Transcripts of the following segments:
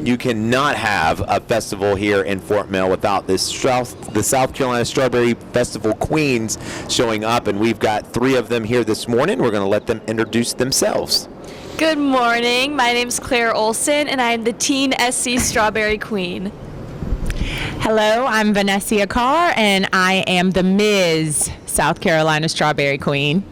You cannot have a festival here in Fort Mill without the South Carolina Strawberry Festival Queens showing up, and we've got 3 of them here this morning. We're going to let them introduce themselves. Good morning. My name's Claire Olson, and I'm the Teen SC Strawberry Queen. Hello, I'm Vanceia Carr, and I am the Ms. South Carolina Strawberry Queen.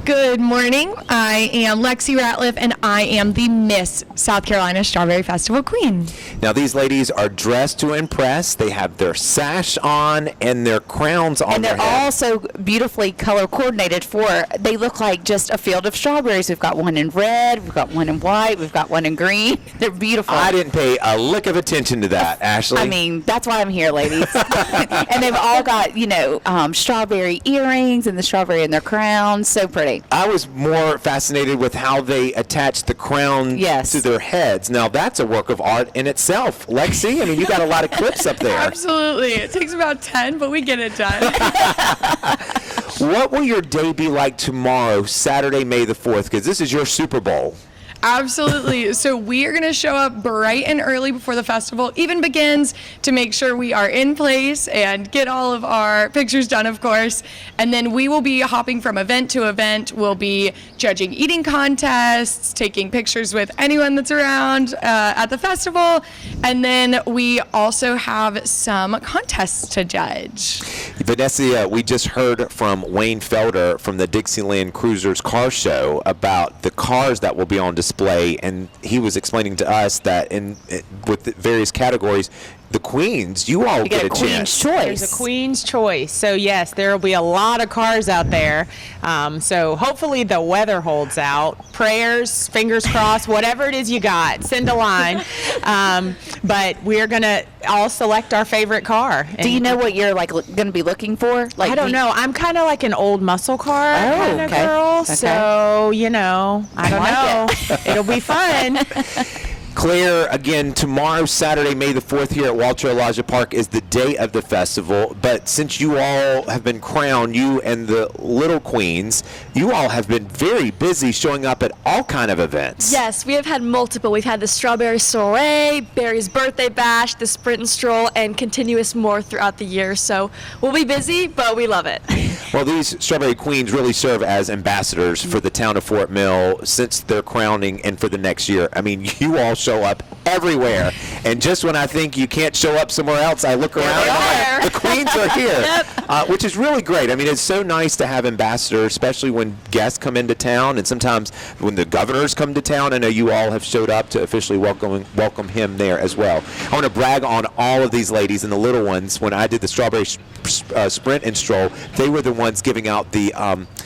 Good morning. I am Lexi Ratliff, and I am the Miss South Carolina Strawberry Festival Queen. Now, these ladies are dressed to impress. They have their sash on and their crowns on and their they're head. all so beautifully color coordinated for, they look like just a field of strawberries. We've got one in red, we've got one in white, we've got one in green. They're beautiful. I didn't pay a lick of attention to that, Ashley. I mean, that's why I'm here, ladies. And they've all got, strawberry earrings and the strawberry in their crowns. So pretty. I was more fascinated with how they attach the crown to their heads. Now, that's a work of art in itself. Lexi, I mean, you got a lot of clips up there. Absolutely. It takes about 10, but we get it done. What will your day be like tomorrow, Saturday, May the 4th? Because this is your Super Bowl. Absolutely. So we are going to show up bright and early before the festival even begins to make sure we are in place and get all of our pictures done, of course. And then we will be hopping from event to event. We'll be judging eating contests, taking pictures with anyone that's around at the festival. And then we also have some contests to judge. Vanceia, we just heard from Wayne Felder from the Dixieland Cruisers Car Show about the cars that will be on display, and he was explaining to us that with the various categories, the queens, you all get a chance. There's a queen's choice. So yes, there will be a lot of cars out there. So hopefully the weather holds out. Prayers, fingers crossed, whatever it is you got, send a line. But we're gonna all select our favorite car. Do you know what you're going to be looking for? I don't know. I'm kind of like an old muscle car kind of girl. Okay. So I don't know. It'll be fun. Claire, again, tomorrow, Saturday, May the 4th, here at Walter Elijah Park is the day of the festival. But since you all have been crowned, you and the little queens, you all have been very busy showing up at all kind of events. Yes, we have had multiple. We've had the Strawberry Soiree, Barry's Birthday Bash, the Sprint and Stroll, and continuous more throughout the year. So we'll be busy, but we love it. Well, these Strawberry Queens really serve as ambassadors for the town of Fort Mill since their crowning and for the next year. I mean, you all show up everywhere, and just when I think you can't show up somewhere else, I look around and the queens are here, which is really great. I mean, it's so nice to have ambassadors, especially when guests come into town, and sometimes when the governors come to town. I know you all have showed up to officially welcome him there as well. I want to brag on all of these ladies and the little ones. When I did the Strawberry Sprint and Stroll, they were the ones giving out the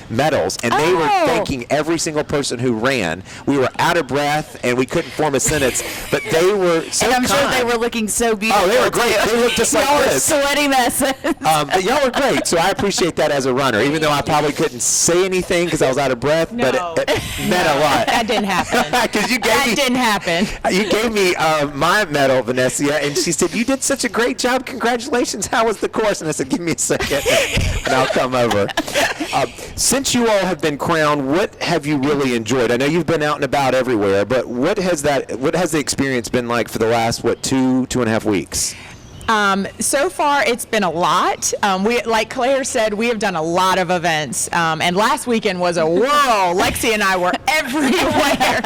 medals, and they were thanking every single person who ran. We were out of breath, and we couldn't form a sentence, but they were so And I'm kind. sure they were looking so beautiful. Oh, they were great. They looked just like y'all this. Were sweaty messes. But y'all were great, so I appreciate that as a runner, even though I probably couldn't say anything because I was out of breath, but it meant a lot. That didn't happen. Didn't happen. You gave me my medal, Vanceia, and she said, "You did such a great job. Congratulations. How was the course?" And I said, "Give me a second, and I'll come over." Since you all have been crowned, what have you really enjoyed? I know you've been out and about everywhere, but what has the experience been like for the last, 2.5 weeks? So far, it's been a lot. Like Claire said, we have done a lot of events, and last weekend was a whirl. Lexi and I were everywhere.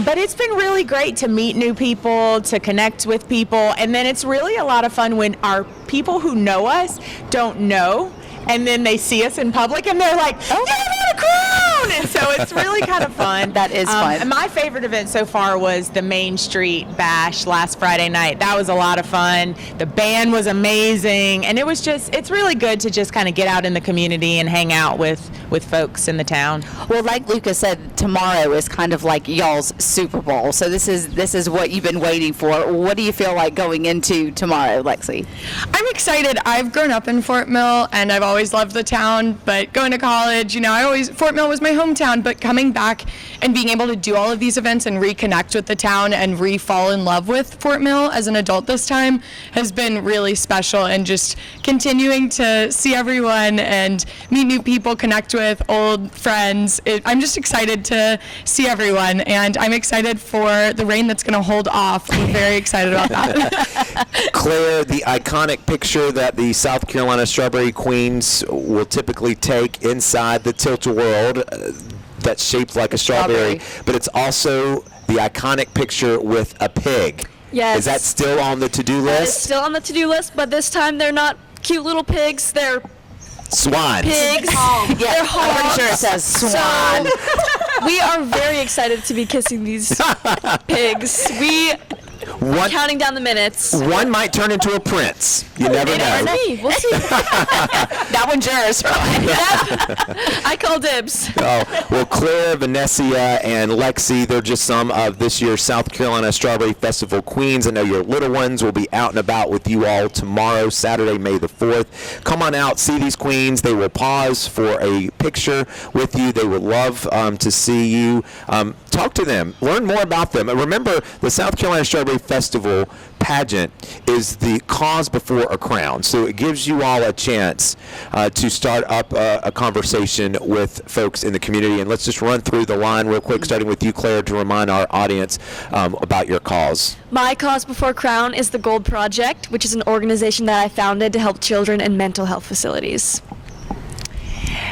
But it's been really great to meet new people, to connect with people, and then it's really a lot of fun when our people who know us don't know, and then they see us in public, and they're like, "Oh, you got a crown!" And so it's really kind of fun. That is fun. And my favorite event so far was the Main Street Bash last Friday night. That was a lot of fun. The band was amazing, and it's really good to just kind of get out in the community and hang out with folks in the town. Well, like Lucas said, tomorrow is kind of like y'all's Super Bowl. So this is what you've been waiting for. What do you feel like going into tomorrow, Lexi? I'm excited. I've grown up in Fort Mill, and I've always loved the town, but going to college, Fort Mill was my hometown, but coming back and being able to do all of these events and reconnect with the town and re-fall in love with Fort Mill as an adult this time has been really special, and just continuing to see everyone and meet new people, connect with with old friends. I'm just excited to see everyone, and I'm excited for the rain that's going to hold off. I'm very excited about that. Claire, the iconic picture that the South Carolina Strawberry Queens will typically take inside the Tilt-A-Whirl, that's shaped like a strawberry, but it's also the iconic picture with a pig. Yes. Is that still on the to-do That is list? still on the to-do list, but this time they're not cute little pigs. They're Swans. pigs. Yeah, They're I'm pretty sure it hogs. says swan. So, we are very excited to be kissing these pigs. We are counting down the minutes. One might turn into a prince. You never know. We'll see. That one's yours. I call dibs. Oh, well, Claire, Vanceia, and Lexi, they're just some of this year's South Carolina Strawberry Festival queens. I know your little ones will be out and about with you all tomorrow, Saturday, May the 4th. Come on out, see these queens. They will pause for a picture with you. They would love to see you. Talk to them. Learn more about them. And remember, the South Carolina Strawberry Festival pageant is the cause before a crown. So it gives you all a chance to start up a conversation with folks in the community. And let's just run through the line real quick, starting with you, Claire, to remind our audience about your cause. My cause before Crown is the Gold Project, which is an organization that I founded to help children in mental health facilities.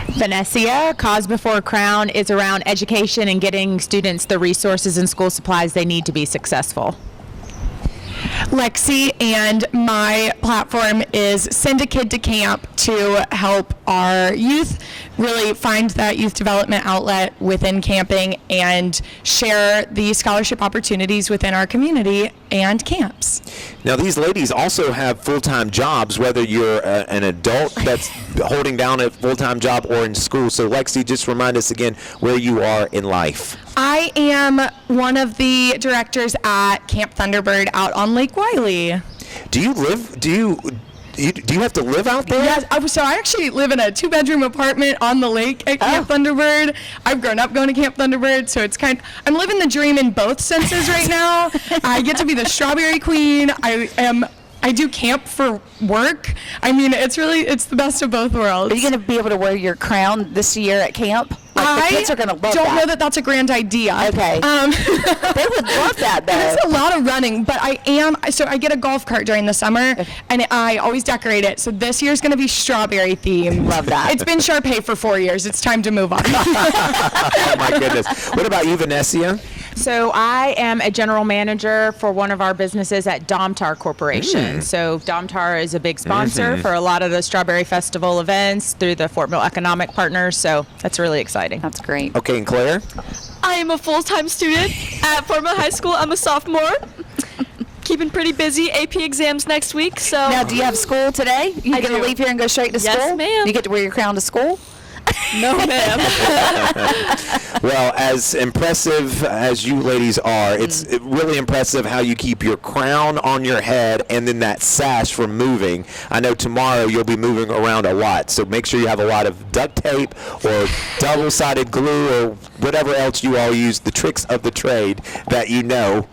Vanceia, Cause Before Crown is around education and getting students the resources and school supplies they need to be successful. Lexi, and my platform is Send a Kid to Camp to help our youth really find that youth development outlet within camping and share the scholarship opportunities within our community and camps. Now, these ladies also have full-time jobs, whether you're an adult that's holding down a full-time job or in school. So, Lexi, just remind us again where you are in life. I am one of the directors at Camp Thunderbird out on Lake Wiley. Do you have to live out there? Yes, so I actually live in a 2-bedroom apartment on the lake at Camp Thunderbird. I've grown up going to Camp Thunderbird, so it's I'm living the dream in both senses right now. I get to be the strawberry queen. I do camp for work. I mean, it's the best of both worlds. Are you going to be able to wear your crown this year at camp? Like, the kids are going to love that. I don't know that that's a grand idea. Okay. They would love that, though. It's a lot of running, but so I get a golf cart during the summer, and I always decorate it. So this year's going to be strawberry themed. Love that. It's been Sharpay for 4 years. It's time to move on. Oh, my goodness. What about you, Vanceia? So I am a general manager for one of our businesses at Domtar Corporation. So Domtar is a big sponsor for a lot of the Strawberry Festival events through the Fort Mill Economic Partners. So that's really exciting. That's great. Okay, and Claire? I am a full-time student at Fort Mill High School. I'm a sophomore. Keeping pretty busy. AP exams next week. So Now, do you have school today? You I going to do. leave here and go straight to school? Yes, ma'am. You get to wear your crown to school? no, ma'am. Well, as impressive as you ladies are, it's really impressive how you keep your crown on your head and then that sash from moving. I know tomorrow you'll be moving around a lot, so make sure you have a lot of duct tape or double-sided glue or whatever else you all use, the tricks of the trade that you know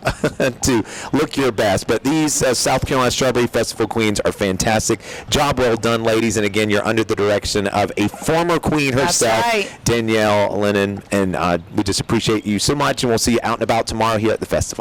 to look your best. But these South Carolina Strawberry Festival queens are fantastic. Job well done, ladies. And again, you're under the direction of a former queen herself, right. Danielle Lennon, and we just appreciate you so much, and we'll see you out and about tomorrow here at the festival.